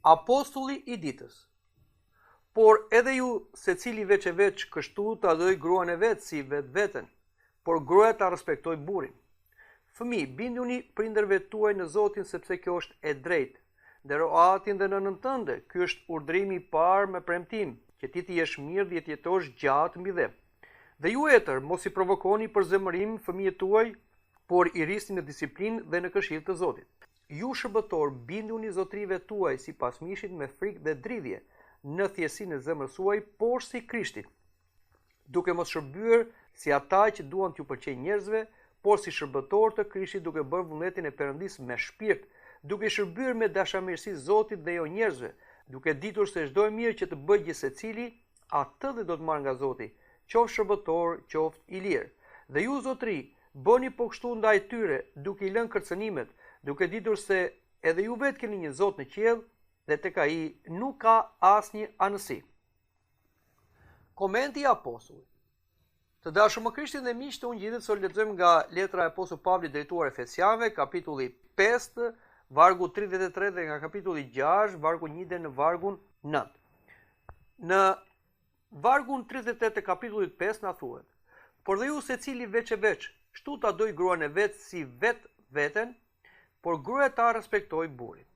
apostulli i ditës. Por edhe ju secili veç e veç kështu ta doj gruan e vet si vetveten, por gruaja ta respektoj burrin. Fëmijë, binduni prindërve tuaj në Zotin sepse kjo është e drejtë. Ndero atin dhe nënën tënde, ky është urdhrimi i parë me premtim, që ti të jesh mirë dhe të jetosh gjatë mbi dhe. Dhe ju etër, mos i provokoni për zemërim fëmijët tuaj, por i rrisni në disiplinë dhe në këshill të Zotit. Ju shërbëtor, binduni zotrive tuaj sipas mishit me frikë dhe dridhje, në thjesinë e zemrës suaj, por si Krishtit, duke mos shërbyer si ata që duan t'ju pëlqejnë njerëzve, por si shërbëtor të Krishtit duke bërë vullnetin e Perëndisë me shpirt, duke shërbyer me dashamirësi Zotit dhe jo njerëzve, duke ditur se çdo e mirë që të bëjë gjithsecili, atë dhe do të marrë nga Zoti, qoftë shërbëtor, qoftë i lirë. Dhe ju zotri, bëni po kështu ndaj tyre, duke i lënë kërcënimet, duke ditur se edhe ju vetë keni një Zot në qiell dhe tek ai nuk ka asnjë anësi. Komenti i apostullit. Të dashur më Krishtin dhe miq, unë gjithë sot lexojmë nga letra e apostullit Pavli drejtuar Efesianëve, kapitulli 5, vargu 33 dhe nga kapitulli 6, vargu 1 dhe në vargun 9. Në vargun 38 të kapitullit 5 na thuhet: por dhe ju secili veç e veç, shtu ta doj gruan e vet si veten, por gruaja ta respektoj burrin.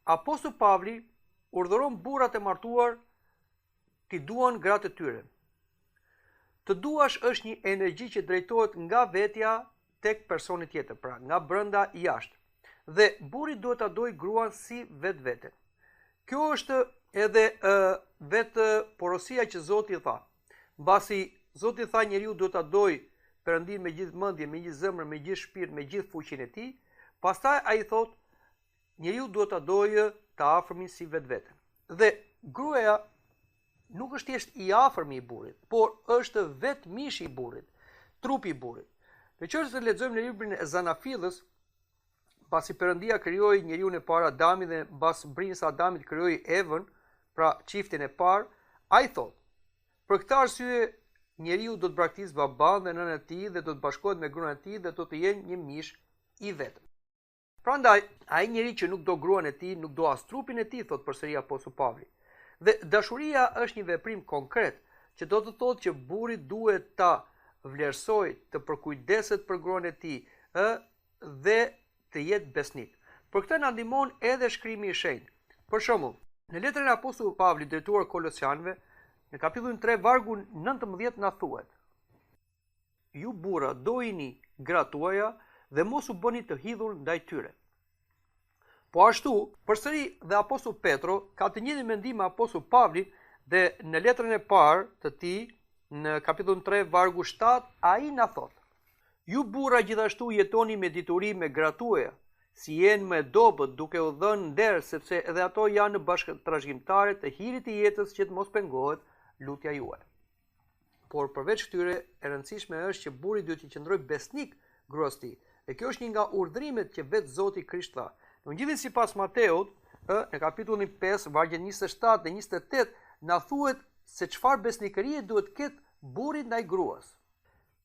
Apostulli Pavli urdhëron burrat e martuar t'i duan gratë e tyre. Të duash është një energji që drejtohet nga vetja tek personi tjetër, pra nga brenda jashtë. Dhe burri duhet ta dojë gruan si vetveten. Kjo është edhe vetë porosia që Zoti tha. Mbasi Zoti tha njeriu duhet ta dojë Perëndin me gjithë mendjen, me gjithë zemrën, me gjithë shpirt, me gjithë fuqinë e tij, pastaj ai thotë njeriu duhet ta dojë të afërmin si vetveten. Dhe gruaja nuk është thjesht i afërmi i burrit, por është vetë mishi i burrit, trupi i burrit. Veçanërisht lexojmë në librin e Zanafillës, pasi Perëndia krijoi njeriu e parë Adamin dhe mbas brinjës së Adamit krijoi Evën, pra çiftin e parë, ai thotë: për këtë arsye njeriu do të braktisë baban dhe nënën e tij dhe do të bashkohet me gruan e tij dhe do të jenë një mish i vetëm. Prandaj, ai njeri që nuk do gruan e tij, nuk do as trupin e tij, thot përsëri apostulli Pavli. Dhe dashuria është një veprim konkret, që do të thotë që burri duhet ta vlerësojë, të përkujdeset për gruan e tij, dhe të jetë besnik. Për këtë na ndihmon edhe shkrimi i shenjtë. Për shembull, në letrën e apostullit Pavli drejtuar Kolosianëve, në kapitullin 3 vargun 19 na thuhet: ju burra dojini gratë tuaja dhe mos u bëni të hidhur ndaj tyre. Po ashtu, përsëri dhe apostulli Petro ka të njëjtin mendim me apostulli Pavlin dhe në letrën e parë të tij, në kapitullin 3 vargu 7, ai na thot: ju burra gjithashtu jetoni me dituri me gratë tuaja, si jenë me dobët duke u dhënë nder, sepse edhe ato janë në bashkëtrashëgimtare të hirit të jetës që të mos pengohet lutja juaj. Por përveç këtyre, e rëndësishme është që burri duhet të qëndrojë besnik gruas tij. Dhe kjo është një nga urdhrimet që vetë Zoti Krisht tha. Në Injilin sipas Mateut, në kapitullin 5, vargjet 27 dhe 28, na thuhet se çfarë besnikërie duhet ketë burri ndaj gruas.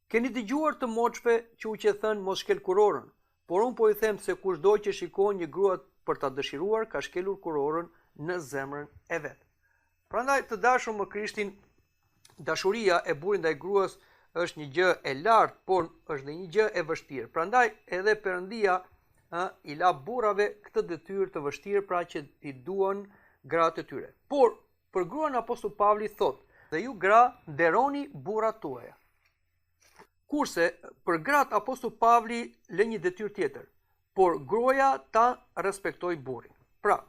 Keni dëgjuar të moshve që u thënë mos shkel kurorën, por unë po i them se kushdo që shikon një grua për ta dëshiruar ka shkelur kurorën në zemrën e vet. Prandaj të dashur më Krishtin, dashuria e burrit ndaj gruas është një gjë e lartë, por është dhe një gjë e vështirë. Prandaj edhe Perëndia i la burrave këtë detyrë të vështirë, pra që i duan gratë e tyre. Por për gruan apostulli Pavli thotë: dhe ju gra nderoni burrat tuaja. Kurse për gratë apostulli Pavli lë një detyrë tjetër, por gruaja ta respektoj burrin. Pra,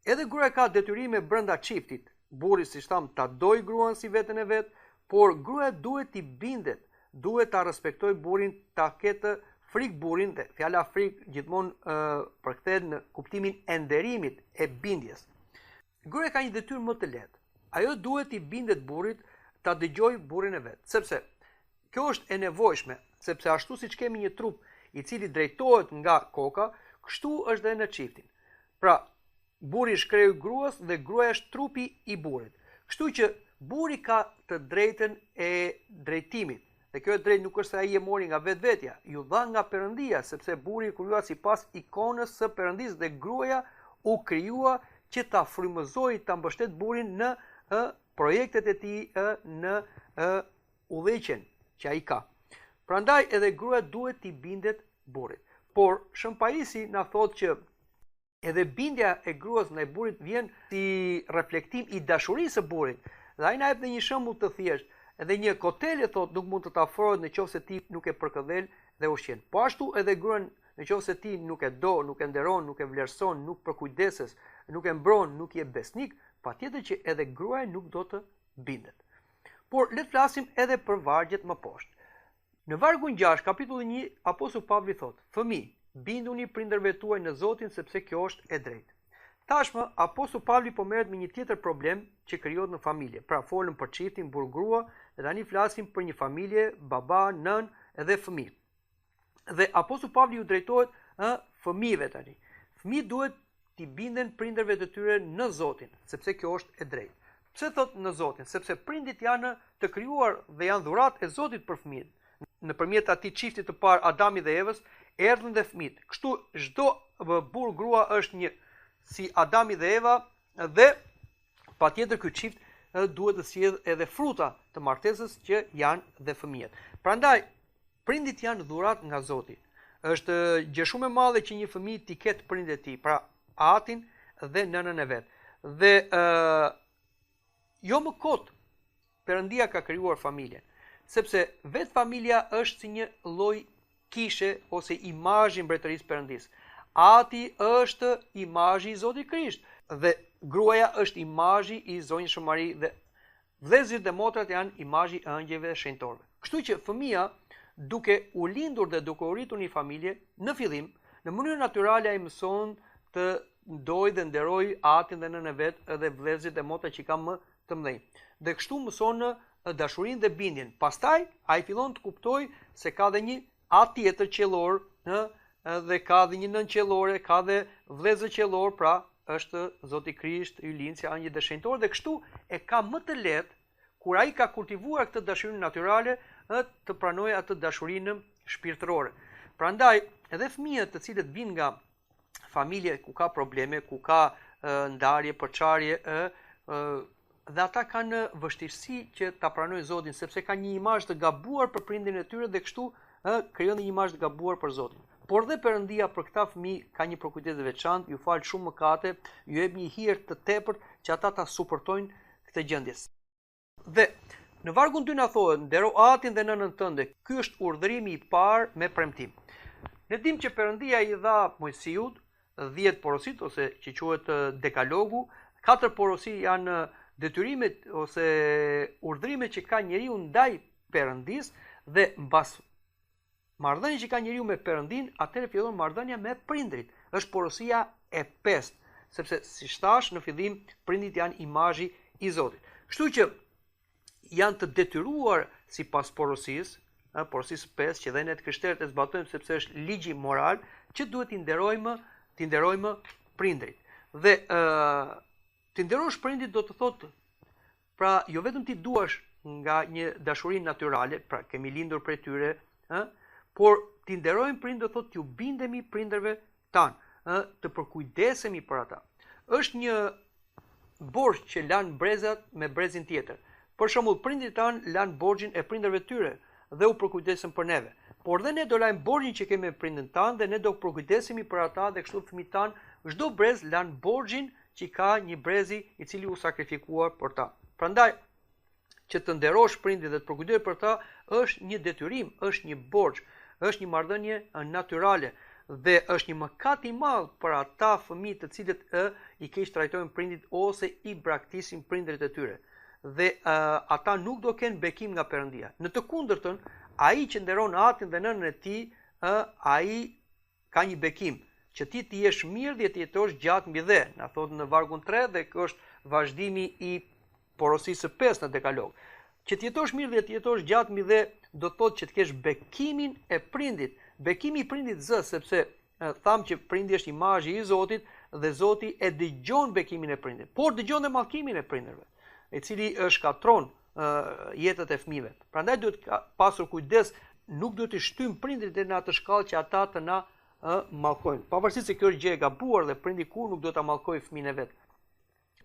edhe gruaja ka detyrime brenda çiftit. Burri, siç tham, ta doj gruan si veten e vet, por gruaja duhet t'i bindet, duhet ta respektoj burrin, ta ketë frik burrin, dhe fjala frik gjithmonë përkthehet në kuptimin e nderimit, e bindjes. Gruaja ka një detyrë më të lehtë. Ajo duhet t'i bindet burrit, ta dëgjoj burrin e vet, sepse kjo është e nevojshme, sepse ashtu siç kemi një trup i cili drejtohet nga koka, kështu është edhe në çiftin. Pra, burri është kreu i gruas dhe gruaja është trupi i burrit. Kështu që burri ka të drejtën e drejtimit. Dhe kjo e drejtë nuk është se ai e mori nga vetvetja, ju dha nga Perëndia, sepse burri krijua sipas ikonës së Perëndisë dhe gruaja u krijua që ta frymëzojë, ta mbështet burrin në projektet e tij, në udhëheqjen që ai ka. Prandaj edhe gruaja duhet t'i bindet burrit. Por Shën Parisi na thotë që edhe bindja e gruas ndaj burrit vjen si reflektim i dashurisë së burrit. Dhe ai na jep një shembull të thjeshtë. Edhe një kotele thotë nuk mund të të afrohet nëse ti nuk e përkëdhel dhe ushqen. Po ashtu edhe gruan nëse ti nuk e do, nuk e nderon, nuk e vlerëson, nuk përkujdeses, nuk e mbron, nuk je besnik, patjetër që edhe gruaja nuk do të bindet. Por le të flasim edhe për vargjet më poshtë. Në vargun 6, kapitulli 1, apostulli Pavli thotë: "Fëmijë, binduni prindërve tuaj në Zotin, sepse kjo është e drejtë." Tashmë apostulli Pavli po merret me një tjetër problem që krijohet në familje. Pra folëm për çiftin burr-grua, dhe tani flasim për një familje, baba, nën edhe fëmijë. Dhe apostulli Pavli ju drejtohet fëmijëve tani. Fëmijët duhet t'i binden prindërve të tyre në Zotin, sepse kjo është e drejtë. Pse thot në Zotin? Sepse prindit janë të krijuar dhe janë dhuratë e Zotit për fëmijët. Nëpërmjet atij çiftit të parë, Adamit dhe Evës, erdhën dhe fëmijët. Kështu çdo burr grua është një si Adami dhe Eva, dhe patjetër ky çift duhet të sjellë edhe fruta të martesës që janë dhe fëmijët. Prandaj prindit janë dhuratë nga Zoti. Është gjë shumë e madhe që një fëmijë t'i ketë prindët e tij, pra atin dhe nënën e vet. Dhe jo më kot Perëndia ka krijuar familjen, sepse vetë familja është si një lloj kishe ose imazhi i mbretërisë Perëndisë. Ati është imazhi i Zotit Krisht dhe gruaja është imazhi i Zonjës Mari dhe vëllezërit dhe motrat janë imazhi i angjëjve dhe shenjtorëve. Kështu që fëmia, duke u lindur dhe duke u rritur në familje, në fillim, në mënyrë natyrale ai mëson të ndojë dhe nderojë atin dhe nënën e vet dhe vëllezërit dhe motrat që ka më të mëdhenj. Dhe kështu mëson dashurinë dhe bindjen. Pastaj ai fillon të kuptojë se ka dhe një atë tjetër qiellor, dhe ka dhe një nën qiellore, ka dhe vëllezër qiellor, pra është Zoti Krisht, ylinësi, angjëj dhe shenjtor, dhe kështu e ka më të lehtë kur ai ka kultivuar këtë dashurinë natyrale të pranojë atë dashurinë shpirtërore. Prandaj edhe fëmijët të cilët vijnë nga familje ku ka probleme, ku ka ndarje, përçarje, dhe ata kanë vështirësi që ta pranojnë Zotin, sepse kanë një imazh të gabuar për prindin e tyre dhe kështu krijon një imazh të gabuar për Zotin. Por dhe Perëndia për këta fëmijë ka një përkujdes të veçantë, ju fal shumë mëkate, ju jep një hir të tepërt që ata ta suportojnë këtë gjendje. Dhe në vargun 2 na thotë: "Ndero atin dhe nënën tënde." Ky është urdhërimi i parë me premtim. Ne dimë që Perëndia i dha Mojsiut 10 porosit ose që quhet dekalogu. 4 porosi janë detyrimet ose urdhërimet që ka njeriu ndaj Perëndisë, dhe mbas marrëdhënia që ka njeriu me Perëndin, atëherë fillon marrëdhënia me prindrit. Është porosia e 5, sepse si thash në fillim, prindit janë imazhi i Zotit. Kështu që janë të detyruar sipas porosisë 5 që dhe ne të krishterët e zbatojmë sepse është ligji moral, që duhet t'i nderojmë prindrit. Dhe t'i nderosh prindrit do të thotë, pra jo vetëm ti duash nga një dashuri natyrale, pra kemi lindur prej tyre, por t'i nderojmë prindrit do thotë t'ju bindemi prindërve tan, të përkujdesemi për ata. Është një borxh që lanë brezat me brezin tjetër. Për shembull, prindrit tan lanë borxhin e prindërve tyre dhe u përkujdesen për neve. Por dhe ne do lajmë borxhin që kemi me prindin tan dhe ne do përkujdesemi për ata dhe kështu fëmijët tan, çdo brez lanë borxhin që ka një brezi i cili u sakrifikuar për ta. Prandaj që të nderosh prindit dhe të përkujdesh për ta është një detyrim, është një borxh, është një marrëdhënie natyrale dhe është një mëkat i madh për ata fëmijë të cilët i keq trajtojnë prindit ose i braktisin prindërit e tyre. Dhe ata nuk do kenë bekim nga Perëndia. Në të kundërtën, ai që nderon atin dhe nënën e tij, ai ka një bekim që ti të jesh mirë dhe të jetosh gjatë mbi dhe. Na thotë në vargun 3 dhe kjo është vazhdimi i porosisë së 5 në dekalog. Që të jetosh mirë dhe të jetosh gjatë mbi dhe do thotë që të kesh bekimin e prindit. Bekimi i prindit zë, sepse tham që prindi është imazhi i Zotit dhe Zoti e dëgjon bekimin e prindit, por dëgjon dhe mallkimin e prindërve, i cili shkatron jetët e fëmijëve. Prandaj duhet pasur kujdes, nuk duhet të shtym prindrit në atë shkallë që ata të na mallkojnë. Pavarësisht se kjo është gjë e gabuar dhe prindi kur nuk do ta mallkojë fëmijën e vet.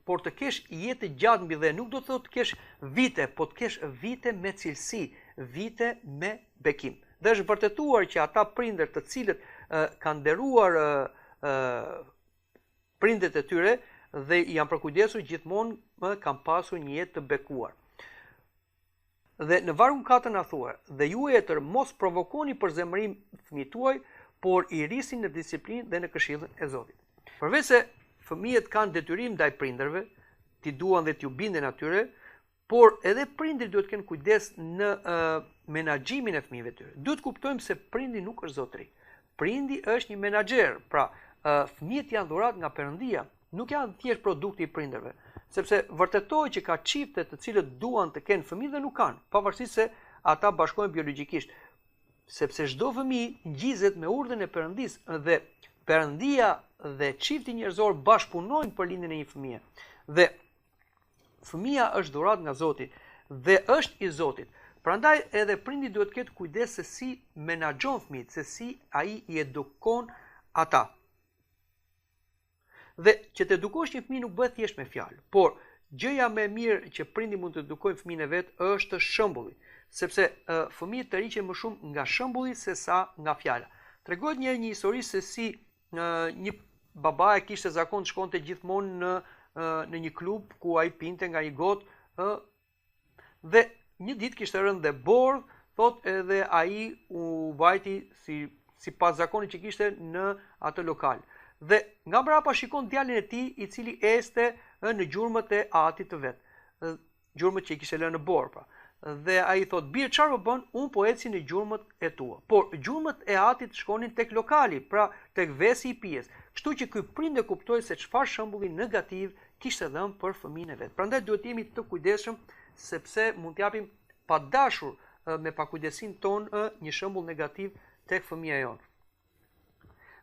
por të kesh jetë gjatë mbi dhe, nuk do të thotë të kesh vite, po të kesh vite me cilësi, vite me bekim. Dhe është vërtetuar që ata prindër të cilët kanë nderuar prindët e tyre dhe janë përkujdesur gjithmonë kanë pasur një jetë të bekuar. Dhe në vargun 4 na thuar, dhe ju etër mos provokoni për zemërim fëmijët tuaj, por i rrisni në disiplinë dhe në këshillën e Zotit. Përveç se fëmijët kanë detyrim ndaj prindërve, t'i duan dhe t'ju binden atyre, por edhe prindrit duhet të kenë kujdes në menaxhimin e fëmijëve të tyre. Duhet kuptojmë se prindi nuk është zotëri. Prindi është një menaxher, pra fëmijët janë dhuratë nga Perëndia, nuk janë thjesht produkti i prindërve. Sepse vërtetohet që ka çifte të cilët duan të kenë fëmijë dhe nuk kanë, pavarësisht se ata bashkohen biologjikisht. Sepse çdo fëmijë ngjizet me urdhën e Perëndisë dhe Perëndia dhe çifti njerëzor bashkëpunojnë për lindjen e një fëmie. Dhe fëmia është dhuratë nga Zoti dhe është i Zotit. Prandaj edhe prindi duhet të ketë kujdes se si menaxhon fëmijët, se si ai i edukon ata. Dhe që të edukosh një fëmijë nuk bëhet thjesht me fjalë, por gjëja më e mirë që prindi mund të edukojë fëmijën e vet është shembulli, sepse fëmijët të riqen më shumë nga shembulli se sa nga fjala. Tregohet një histori se si një baba e kishte zakon të shkonte gjithmonë në një klub ku ai pinte nga një gotë dhe një ditë kishte rënë dhe bordh, thot edhe ai u vajti sipas zakonit që kishte në atë lokal. Dhe nga mbrapa shikon djalin e tij i cili este në gjurmët e atit të vet. Gjurmët që i kishte lënë në borë, pra. Dhe ai thot, "Bie, çfarë po bën? Unë po eci në gjurmët e tua." Por gjurmët e atit shkonin tek lokali, pra tek vesi i pijes. Kështu që ky prind e kuptoi se çfarë shembulli negativ kishte dhënë për fëmijën e vet. Prandaj duhet jemi të kujdesshëm sepse mund t'japim pa dashur me pakujdesin ton një shembull negativ tek fëmia jonë.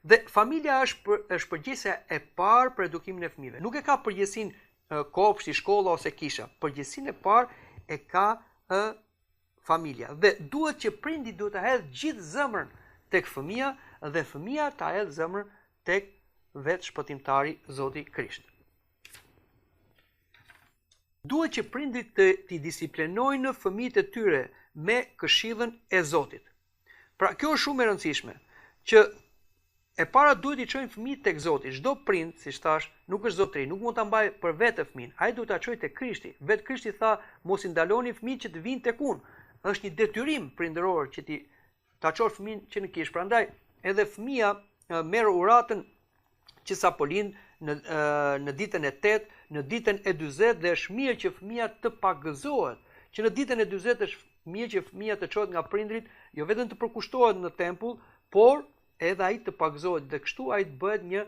Dhe familja është përgjegjësia e parë për edukimin e fëmijëve. Nuk e ka përgjegjësinë kopshti, shkolla ose kisha. Përgjegjësinë e parë e ka familja. Dhe duhet që prindi duhet ta hedhë gjithë zemrën tek fëmia dhe fëmia ta hedhë zemrën tek vetë shpëtimtari Zoti Krisht. Duhet që prindit t'i disiplinojnë fëmijët e tyre me këshillën e Zotit. Pra kjo është shumë e rëndësishme, që e para duhet i çojnë fëmijët tek Zoti. Çdo prind, siç thash, nuk është zotëri, nuk mund ta mbajë për vetë fëmin. Ai duhet ta çojë tek Krishti. Vetë Krishti tha, mos i ndaloni fëmijët që të vinë tek unë. Është një detyrim prindëror që ti ta çosh fëmin që në kish. Prandaj edhe fëmia merr uratën që sapo lind në ditën e 8, në ditën e 40 dhe është mirë që fëmia të pagëzohet. Që në ditën e 40 është mirë që fëmia të çohet nga prindrit, jo vetëm të përkushtohet në tempull, por edhe ai të pagëzohet dhe kështu ai të bëhet një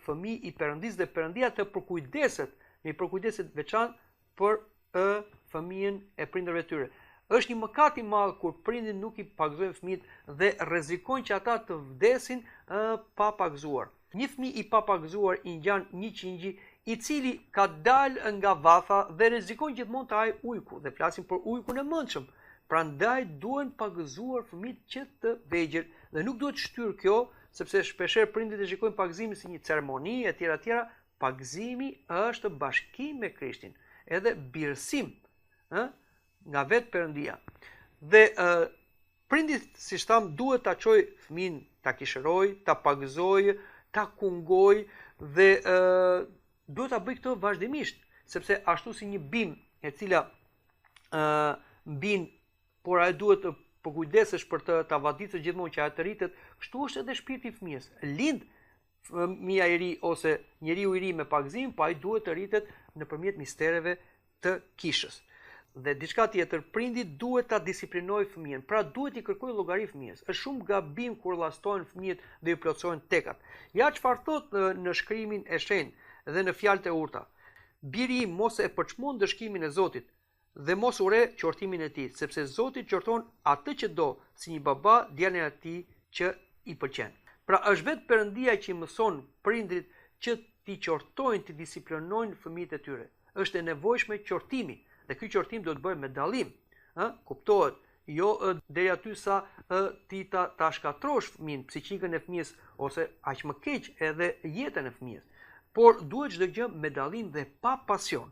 fëmijë i Perëndisë dhe Perëndia të përkujdeset, me përkujdeset veçantë për fëmijën e prindërve të tyre. Është një mëkat i madh kur prindit nuk i pagëzojnë fëmijët dhe rrezikojnë që ata të vdesin pa pagëzuar. Një fëmijë i papagëzuar i ngjan një qingji i cili ka dalë nga vatha dhe rrezikon gjithmonë të hajë ujku, dhe flasim për ujkun e mendshëm. Prandaj duhen pagëzuar fëmijët që të vegjël dhe nuk duhet shtyr kjo, sepse shpeshherë prindit e shikojnë pagëzimin si një ceremoni etj. Pagëzimi është bashkim me Krishtin, edhe birësim nga vetë Perëndia. Dhe prindit, siç tham, duhet ta çojë fëmin, ta kishëroj, ta pagëzoj, ta kungoj dhe duhet ta bëj këtë vazhdimisht, sepse ashtu si një bim e cila mbin, por ai duhet të përkujdesesh për ta vadicur gjithmonë që ai të rritet, kështu është edhe shpirti i fëmijës. Lind fëmia i ri ose njeriu i ri me pagëzim, po ai duhet të rritet nëpërmjet mistereve të kishës. Dhe diçka tjetër, prindi duhet ta disiplinojë fëmijën, pra duhet i kërkojë llogari fëmijës. Është shumë gabim kur llastohen fëmijët dhe i plotësojnë tekat. Ja çfarë thotë në shkrimin e shenjtë dhe në fjalët e urta. Biri im, mos e përçmon dëshkimin e Zotit dhe mos ure qortimin e tij, sepse Zoti qorton atë që do, si një baba djalin e tij që i pëlqen. Pra është vetë Perëndia që i mëson prindrit që t'i qortojnë, t'i disiplinojnë fëmijët e tyre. Është e nevojshme qortimi. Dhe ky qortim do të bëhet me dallim, kuptohet, jo deri aty sa ti ta shkatrosh fëmin, psiqikën e fëmijës ose aq më keq edhe jetën e fëmijës. por duhet çdo gjë me dallim dhe pa pasion.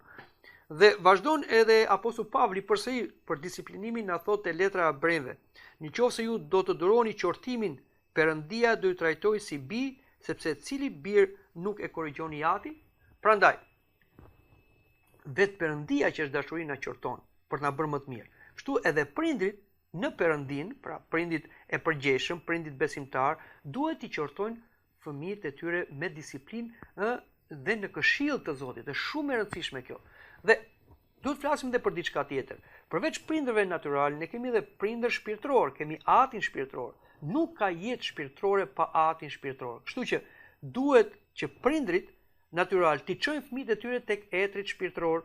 Dhe vazhdon edhe Apostull Pavli përsëri për disiplinimin na thotë letra Hebrejve. Nëse ju do të duroni qortimin, Perëndia do ju trajtojë si bij, sepse cili bir nuk e korrigjon jatin? Prandaj, vetë Perëndia që është dashuri na qorton për të na bërë më të mirë. Kështu edhe prindrit në Perëndin, pra prindit e përgjeshëm, prindit besimtar, duhet i qortojnë fëmijët e tyre me disiplinë dhe në këshill të Zotit. Është shumë e rëndësishme kjo. Dhe duhet flasim edhe për diçka tjetër. Përveç prindërve natyral, ne kemi edhe prindër shpirtëror, kemi atin shpirtëror. Nuk ka jetë shpirtërore pa atin shpirtëror. Kështu që duhet që prindrit natyral t'i çojnë fëmijët e tyre tek etrit shpirtëror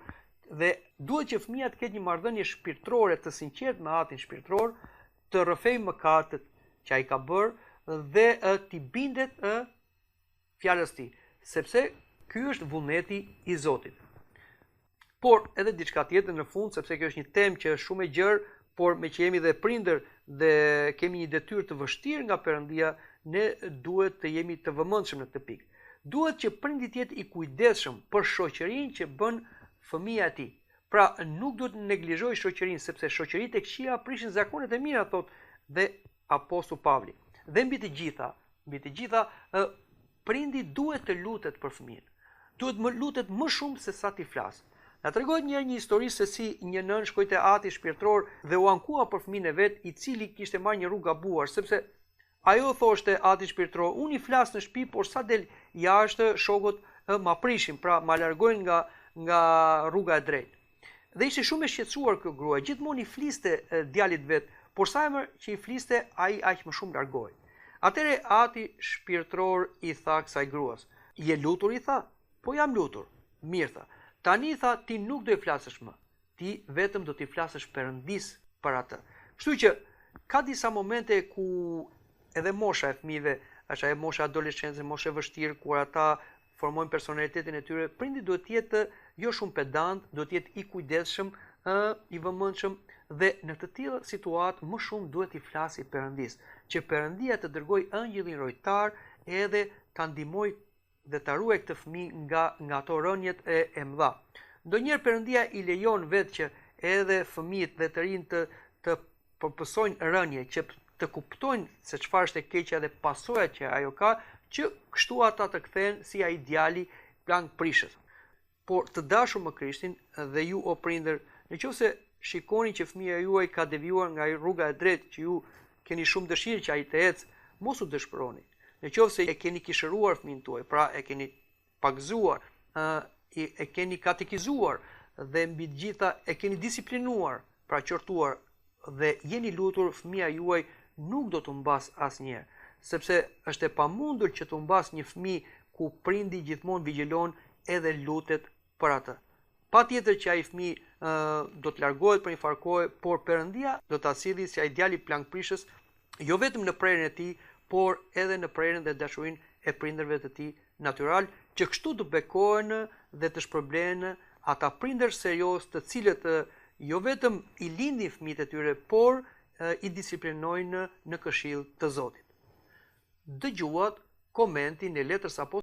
dhe duhet që fëmia të ketë një marrëdhënie shpirtërore të sinqertë me atin shpirtëror, të rrëfejë mëkatet që ai ka bërë dhe t'i bindet fjalës tij, sepse ky është vullneti i Zotit. Por edhe diçka tjetër në fund, sepse kjo është një temë që është shumë e gjerë, por me që jemi dhe prindër dhe kemi një detyrë të vështirë nga Perëndia, ne duhet të jemi të vëmendshëm në këtë pikë. Duhet që prindi të jetë i kujdesshëm për shoqërinë që bën fëmia e tij. Pra nuk duhet të neglizhojë shoqërinë, sepse shoqëritë e këqija prishin zakonet e mira, thotë dhe Apostull Pavli. Dhe mbi të gjitha, prindi duhet të lutet për fëmijën. Duhet më lutet më shumë se sa ti flas. Na tregohet një histori se si një nën shkoi te ati shpirtëror dhe u ankua për fëmijën e vet, i cili kishte marrë një rrugë gabuar, sepse ajo thoshte ati shpirtëror, unë i flas në shtëpi, por sa del jashtë shokët ma prishin, pra ma largojnë nga rruga e drejtë. Dhe ishte shumë e shqetësuar kjo grua, gjithmonë i fliste djalit vet, por sa herë që i fliste, ai aq më shumë largohej. Atëre ati shpirtëror i tha kësaj gruas, "Je lutur?" i tha. "Po jam lutur." "Mirë," tha. "Tani," tha, "ti nuk do i flasësh më. Ti vetëm do t'i flasësh Perëndis për atë." Kështu që ka disa momente ku edhe mosha e fëmijëve, është ajo mosha adoleshencë, mosha e vështirë kur ata formojnë personalitetin e tyre, prindi duhet të jetë jo shumë pedant, duhet të jetë i kujdesshëm, i vëmendshëm dhe në të tillë situatë më shumë duhet i flasi Perëndis, që Perëndia të dërgojë angjëllin rojtar edhe ta ndihmojë dhe ta ruaj këtë fëmijë nga ato rënjet e mëdha. Ndonjëherë Perëndia i lejon vetë që edhe fëmijët dhe të rinj të përpësojnë rënje, që të kuptojnë se çfarë është e keqja dhe pasojat që ajo ka, që kështu ata të kthehen si ai djali plank prishës. Por të dashur me Krishtin dhe ju o prindër, nëse shikoni që fëmia juaj ka devijuar nga rruga e drejtë që ju keni shumë dëshirë që ai të ecë, mos u dëshpëroni. Nëse e keni kishëruar fëmin tuaj, pra e keni pagzuar, e keni katekizuar dhe mbi të gjitha e keni disiplinuar, pra qortuar dhe jeni lutur, fëmia juaj nuk do të mbas asnjëherë, sepse është e pamundur që të mbas një fëmijë ku prindi gjithmonë vigjilon edhe lutet për atë. Patjetër që ai fëmijë do të largohet për një farë kohe, por Perëndia do ta sillë si ai djali plankprishës, jo vetëm në prerjen e tij, por edhe në prerjen dhe dashurinë e prindërve të tij natyral, që kështu të bekohen dhe të shpërblehen ata prindër serioz, të cilët jo vetëm i lindin fëmijët e tyre, por i disiplinojnë në këshill të Zotit. Dëgjuat komentin e letrës